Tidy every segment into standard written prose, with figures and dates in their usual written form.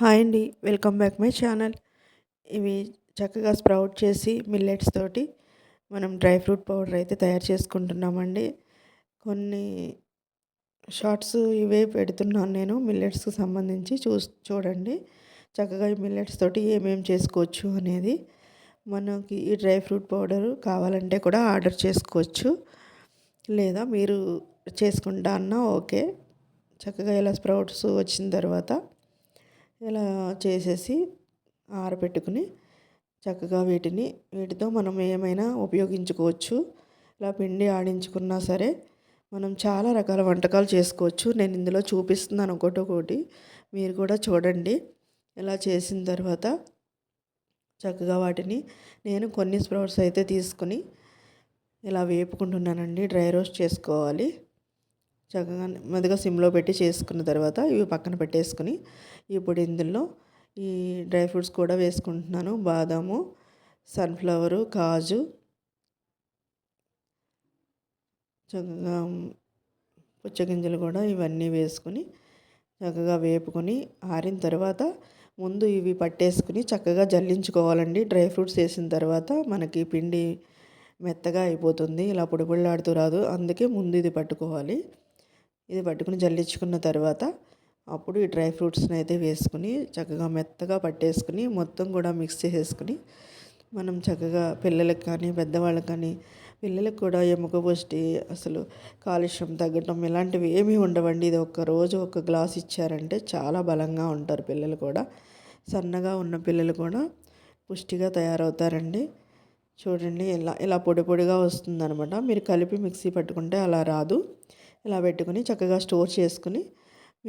Hi అండి, welcome back my channel. ఇవి చక్కగా స్ప్రౌట్ చేసి మిల్లెట్స్ తోటి మనం డ్రై ఫ్రూట్ పౌడర్ అయితే తయారు చేసుకుంటున్నామండి. కొన్ని షార్ట్స్ ఇవే పెడుతున్నాను నేను మిల్లెట్స్కి సంబంధించి చూడండి. చక్కగా ఈ మిల్లెట్స్ తోటి ఏమేమి చేసుకోవచ్చు అనేది. మనకి ఈ డ్రై ఫ్రూట్ పౌడర్ కావాలంటే కూడా ఆర్డర్ చేసుకోవచ్చు, లేదా మీరు చేసుకుంటా అన్నా ఓకే. చక్కగా ఇలా స్ప్రౌట్స్ వచ్చిన తర్వాత ఇలా చేసేసి ఆరబెట్టుకుని చక్కగా వీటితో మనం ఏమైనా ఉపయోగించుకోవచ్చు. ఇలా పిండి ఆడించుకున్నా సరే మనం చాలా రకాల వంటకాలు చేసుకోవచ్చు. నేను ఇందులో చూపిస్తున్నాను ఒకటి, మీరు కూడా చూడండి. ఇలా చేసిన తర్వాత చక్కగా నేను కొన్ని స్ప్రౌట్స్ అయితే తీసుకుని ఇలా వేపుకుంటున్నానండి. డ్రై రోస్ట్ చేసుకోవాలి. చక్కగా మెదుగా సిమ్లో పెట్టి చేసుకున్న తర్వాత ఇవి పక్కన పెట్టేసుకుని ఇప్పుడు ఇందులో ఈ డ్రై ఫ్రూట్స్ కూడా వేసుకుంటున్నాను. బాదాము, సన్ఫ్లవరు, కాజు, చక్కగా పుచ్చగింజలు కూడా ఇవన్నీ వేసుకుని చక్కగా వేపుకొని ఆరిన తర్వాత ముందు ఇవి పట్టేసుకుని చక్కగా జల్లించుకోవాలండి. డ్రై ఫ్రూట్స్ వేసిన తర్వాత మనకి పిండి మెత్తగా అయిపోతుంది, ఇలా పొడి పొడిలాడుతూ రాదు. అందుకే ముందు ఇది పట్టుకోవాలి. ఇది పట్టుకుని జల్లించుకున్న తర్వాత అప్పుడు ఈ డ్రై ఫ్రూట్స్ని అయితే వేసుకుని చక్కగా మెత్తగా పట్టేసుకుని మొత్తం కూడా మిక్స్ చేసేసుకుని మనం చక్కగా పిల్లలకు కానీ పెద్దవాళ్ళకి కానీ, పిల్లలకు కూడా ఎముక పుష్టి, అసలు కాలుష్యం తగ్గటం ఇలాంటివి ఏమీ ఉండవండి. ఇది రోజు ఒక గ్లాస్ ఇచ్చారంటే చాలా బలంగా ఉంటారు పిల్లలు కూడా. సన్నగా ఉన్న పిల్లలు కూడా పుష్టిగా తయారవుతారండి. చూడండి, ఇలా పొడి పొడిగా వస్తుందనమాట. మీరు కలిపి మిక్సీ పట్టుకుంటే అలా రాదు. ఇలా పెట్టుకుని చక్కగా స్టోర్ చేసుకుని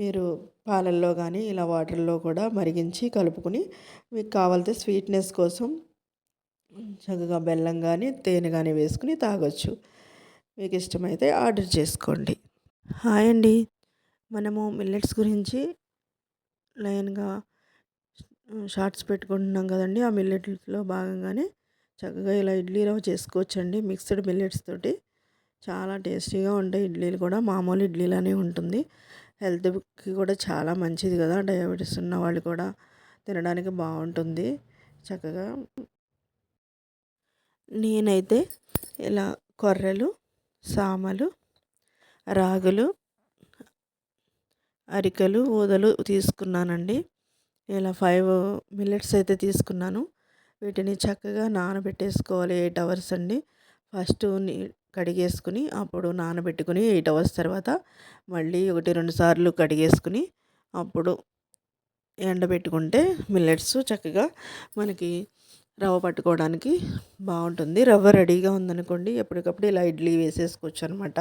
మీరు పాలల్లో కానీ ఇలా వాటర్లో కూడా మరిగించి కలుపుకుని మీకు కావాల్సిన స్వీట్నెస్ కోసం చక్కగా బెల్లం కానీ తేనె కానీ వేసుకుని తాగొచ్చు. మీకు ఇష్టమైతే ఆర్డర్ చేసుకోండి. హాయ్ అండి, మనము మిల్లెట్స్ గురించి లైన్గా షార్ట్స్ పెట్టుకుంటున్నాం కదండి. ఆ మిల్లెట్స్లో భాగంగానే చక్కగా ఇలా ఇడ్లీ రవ్వ చేసుకోవచ్చండి. మిక్స్డ్ మిల్లెట్స్ తోటి చాలా టేస్టీగా ఉంటాయి ఇడ్లీలు కూడా. మామూలు ఇడ్లీలానే ఉంటుంది. హెల్త్కి కూడా చాలా మంచిది కదా. డయాబెటీస్ ఉన్న వాళ్ళు కూడా తినడానికి బాగుంటుంది. చక్కగా నేనైతే ఇలా కొర్రలు, సామలు, రాగులు, అరికలు, ఊదలు తీసుకున్నానండి. ఇలా 5 మిల్లెట్స్ అయితే తీసుకున్నాను. వీటిని చక్కగా నానబెట్టేసుకోవాలి 8 అవర్స్ అండి. ఫస్ట్ కడిగేసుకుని అప్పుడు నానబెట్టుకుని 8 అవర్స్ తర్వాత మళ్ళీ 1-2 సార్లు కడిగేసుకుని అప్పుడు ఎండబెట్టుకుంటే మిల్లెట్స్ చక్కగా మనకి రవ్వ పట్టుకోవడానికి బాగుంటుంది. రవ్వ రెడీగా ఉందనుకోండి, ఎప్పటికప్పుడు ఇలా ఇడ్లీ వేసేసుకోవచ్చు అనమాట.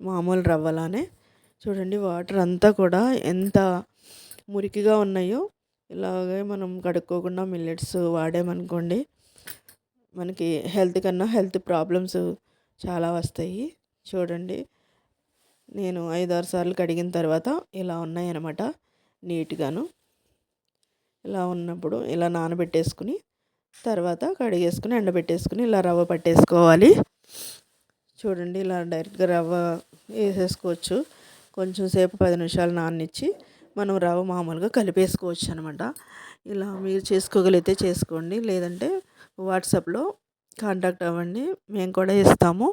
మామూలు రవ్వలానే. చూడండి, వాటర్ అంతా కూడా ఎంత మురికిగా ఉన్నాయో. ఇలాగే మనం కడుక్కోకుండా మిల్లెట్స్ వాడామనుకోండి, మనకి హెల్త్ ప్రాబ్లమ్స్ చాలా వస్తాయి. చూడండి, నేను 5-6 సార్లు కడిగిన తర్వాత ఇలా ఉన్నాయన్నమాట నీట్గాను. ఇలా ఉన్నప్పుడు ఇలా నానబెట్టేసుకుని తర్వాత కడిగేసుకుని ఎండబెట్టేసుకుని ఇలా రవ్వ పట్టేసుకోవాలి. చూడండి, ఇలా డైరెక్ట్గా రవ్వ వేసేసుకోవచ్చు. కొంచెం సేపు 10 నిమిషాలు నాననిచ్చి మనం రవ్వ మామూలుగా కలిపేసుకోవచ్చు అనమాట. ఇలా మీరు చేసుకోగలిగితే చేసుకోండి, లేదంటే వాట్సాప్లో కాంటాక్ట్ అవ్వండి, మేము కూడా ఇస్తాము.